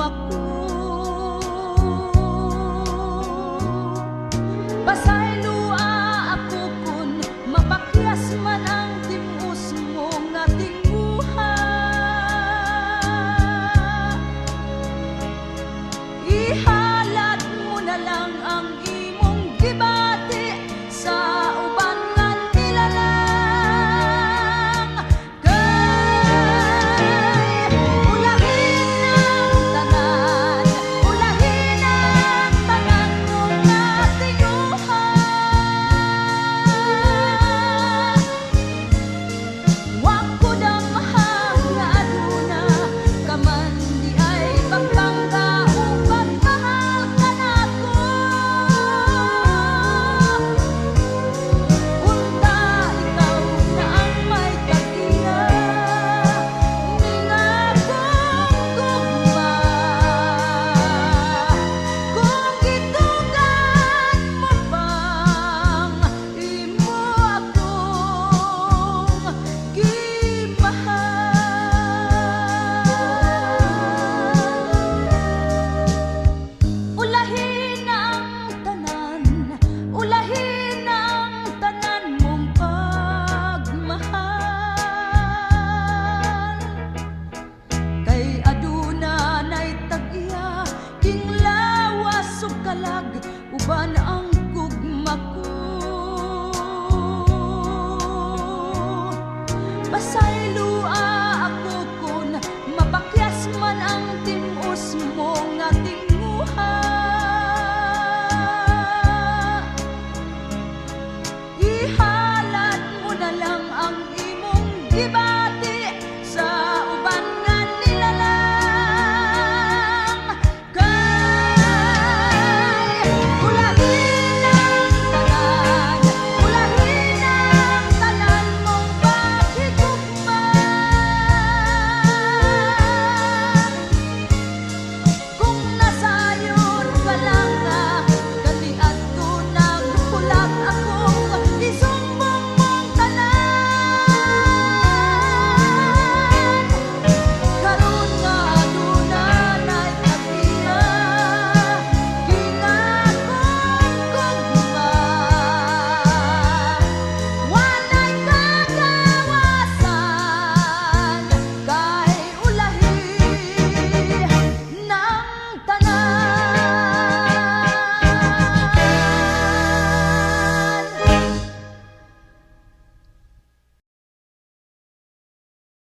ako. Pasayloa ako kun mapakyas man ang timus mo nga tinguha. Ihalat mo na lang ang imong gibati sa uban nga nilalang. Kay ulahin ang tanan, ulahin ang tanan mong natinguha. Wa ko damhang nga aduna ka man di ay pagbangga o pagmahal ka nako. Unta ikaw na ang may tag-iya ning akong gugma. Kung gitugan mo bang imo akong gimahal. Ulahin ang tanan, ulahin ang tanan mong pagmahal. Kay aduna nay tag-iya king lawas ug kalag uban ang